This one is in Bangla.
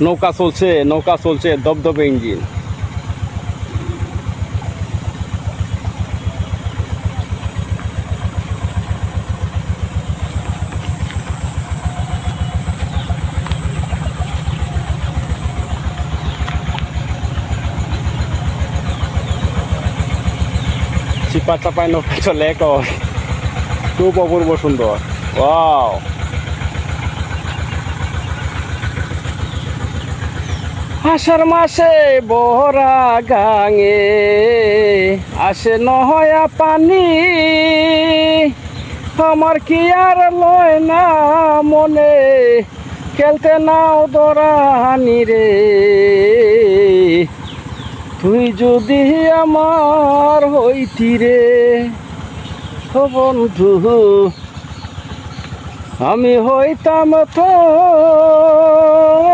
নৌকা চলছে দবদবে ইঞ্জিন। চিপা চাপায় নৌকা চলে এখন, খুব অপূর্ব সুন্দর। ওয়াও, আষাঢ় মাসে বহরা গাঙে আসে নহয়া পানি, আমার কি আর লয় না মনে, খেলতে নাও দরানি রে। তুই যদি আমার হইতি রে ও বন্ধু, আমি হইতাম তো